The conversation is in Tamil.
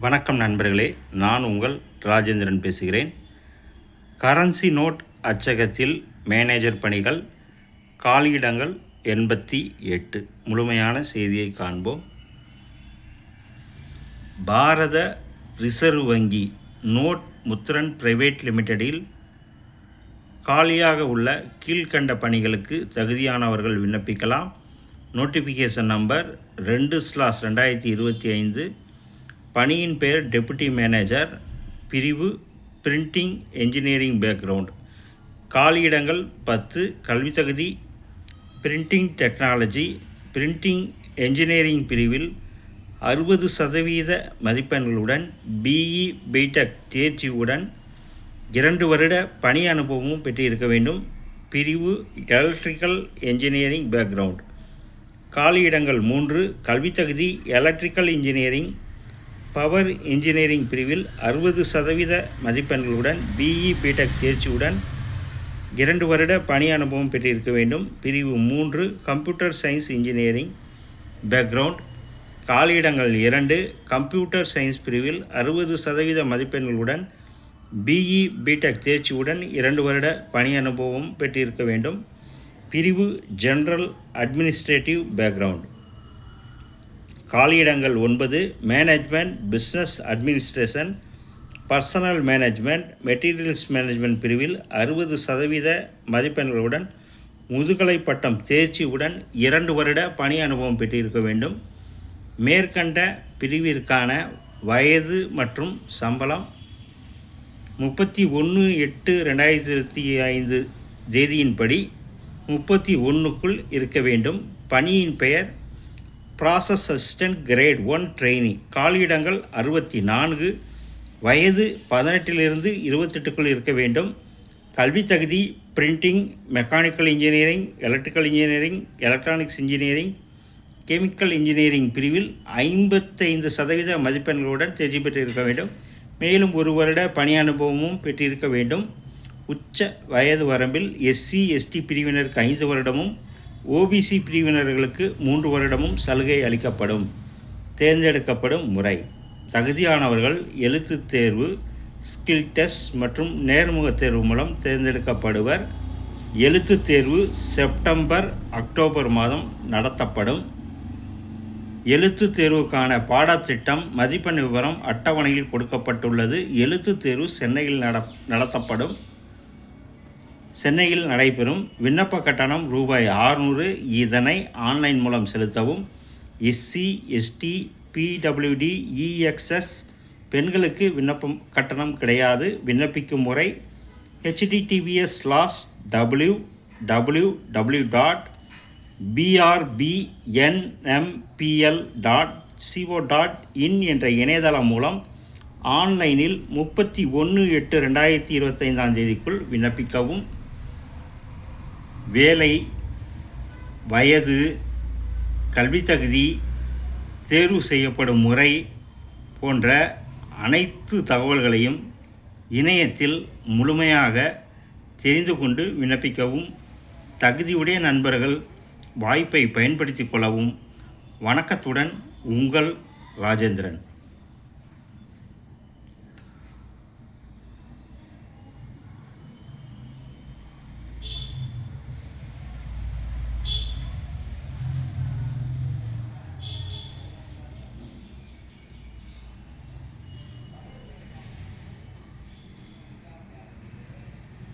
வணக்கம் நண்பர்களே, நான் உங்கள் ராஜேந்திரன் பேசுகிறேன். கரன்சி நோட் அச்சகத்தில் மேனேஜர் பணிகள், காலியிடங்கள் 88. முழுமையான செய்தியை காண்போம். பாரத ரிசர்வ் வங்கி நோட் முத்ரன் பிரைவேட் லிமிடெடில் காலியாக உள்ள கீழ்கண்ட பணிகளுக்கு தகுதியானவர்கள் விண்ணப்பிக்கலாம். Notification number 2/2025. பணியின் பெயர் டெபுட்டி மேனேஜர், பிரிவு பிரிண்டிங் என்ஜினியரிங் பேக்ரவுண்ட். காலியிடங்கள் 10. கல்வி தகுதி பிரிண்டிங் டெக்னாலஜி. பிரிண்டிங் என்ஜினியரிங் பிரிவில் 60% மதிப்பெண்களுடன் பிஇ பிடெக் தேர்ச்சியுடன் 2 வருட பணி அனுபவமும் பெற்றிருக்க வேண்டும். பிரிவு எலக்ட்ரிக்கல் என்ஜினியரிங் பேக்ரவுண்ட். காலியிடங்கள் 3. கல்வி தகுதி எலக்ட்ரிக்கல் இன்ஜினியரிங் பவர் இன்ஜினியரிங் பிரிவில் 60% மதிப்பெண்களுடன் பிஇ பிடெக் தேர்ச்சியுடன் 2 வருட பணி அனுபவம் பெற்றிருக்க வேண்டும். பிரிவு 3. Computer science engineering background. காலியிடங்கள் 2. கம்ப்யூட்டர் சயின்ஸ் பிரிவில் 60% மதிப்பெண்களுடன் பிஇ பிடெக் தேர்ச்சியுடன் 2 வருட பணி அனுபவம் பெற்றிருக்க வேண்டும். பிரிவு ஜெனரல் அட்மினிஸ்ட்ரேட்டிவ் பேக்ரவுண்ட். காலியிடங்கள் 9. Management business administration personnel management materials management பிரிவில் 60% மதிப்பெண்களுடன் முதுகலை பட்டம் தேர்ச்சியுடன் 2 வருட பணி அனுபவம் பெற்றிருக்க வேண்டும். மேற்கண்ட பிரிவிற்கான வயது மற்றும் சம்பளம் 31/8/2025 தேதியின்படி 31க்குள் இருக்க வேண்டும். பணியின் பெயர் ப்ராசஸ் அசிஸ்டன்ட் கிரேட் 1 ட்ரெயினி. காலியிடங்கள் 64. வயது 18லிருந்து 28க்குள் இருக்க வேண்டும். கல்வி தகுதி printing, mechanical engineering, electrical engineering, electronics engineering, chemical engineering பிரிவில் 55% மதிப்பெண்களுடன் தேர்ச்சி பெற்றிருக்க வேண்டும். மேலும் 1 வருட பணி அனுபவமும் பெற்றிருக்க வேண்டும். உச்ச வயது வரம்பில் எஸ்சி எஸ்டி பிரிவினருக்கு 5 வருடமும் ஓபிசி பிரிவினர்களுக்கு 3 வருடமும் சலுகை அளிக்கப்படும். தேர்ந்தெடுக்கப்படும் முறை: தகுதியானவர்கள் எழுத்துத் தேர்வு, ஸ்கில் டெஸ்ட் மற்றும் நேர்முக தேர்வு மூலம் தேர்ந்தெடுக்கப்படுவர். எழுத்துத் தேர்வு செப்டம்பர் அக்டோபர் மாதம் நடத்தப்படும். எழுத்துத் தேர்வுக்கான பாடத்திட்டம் மதிப்பெண் விவரம் அட்டவணையில் கொடுக்கப்பட்டுள்ளது. எழுத்துத் தேர்வு சென்னையில் நடைபெறும். விண்ணப்ப கட்டணம் ரூபாய் 600. இதனை ஆன்லைன் மூலம் செலுத்தவும். எஸ்சி எஸ்டி பிடபிள்யூடி இஎக்ஸ்எஸ் பெண்களுக்கு விண்ணப்பம் கட்டணம் கிடையாது. விண்ணப்பிக்கும் முறை https://www.brBNMPL.co.in என்ற இணையதளம் மூலம் ஆன்லைனில் 31/8/2025 தேதிக்குள் விண்ணப்பிக்கவும். வேலை, வயது, கல்வி தகுதி, தேர்வு செய்யப்படும் முறை போன்ற அனைத்து தகவல்களையும் இணையத்தில் முழுமையாக தெரிந்து கொண்டு விண்ணப்பிக்கவும். தகுதியுடைய நண்பர்கள் வாய்ப்பை பயன்படுத்திக் கொள்ளவும். வணக்கத்துடன் உங்கள் ராஜேந்திரன்.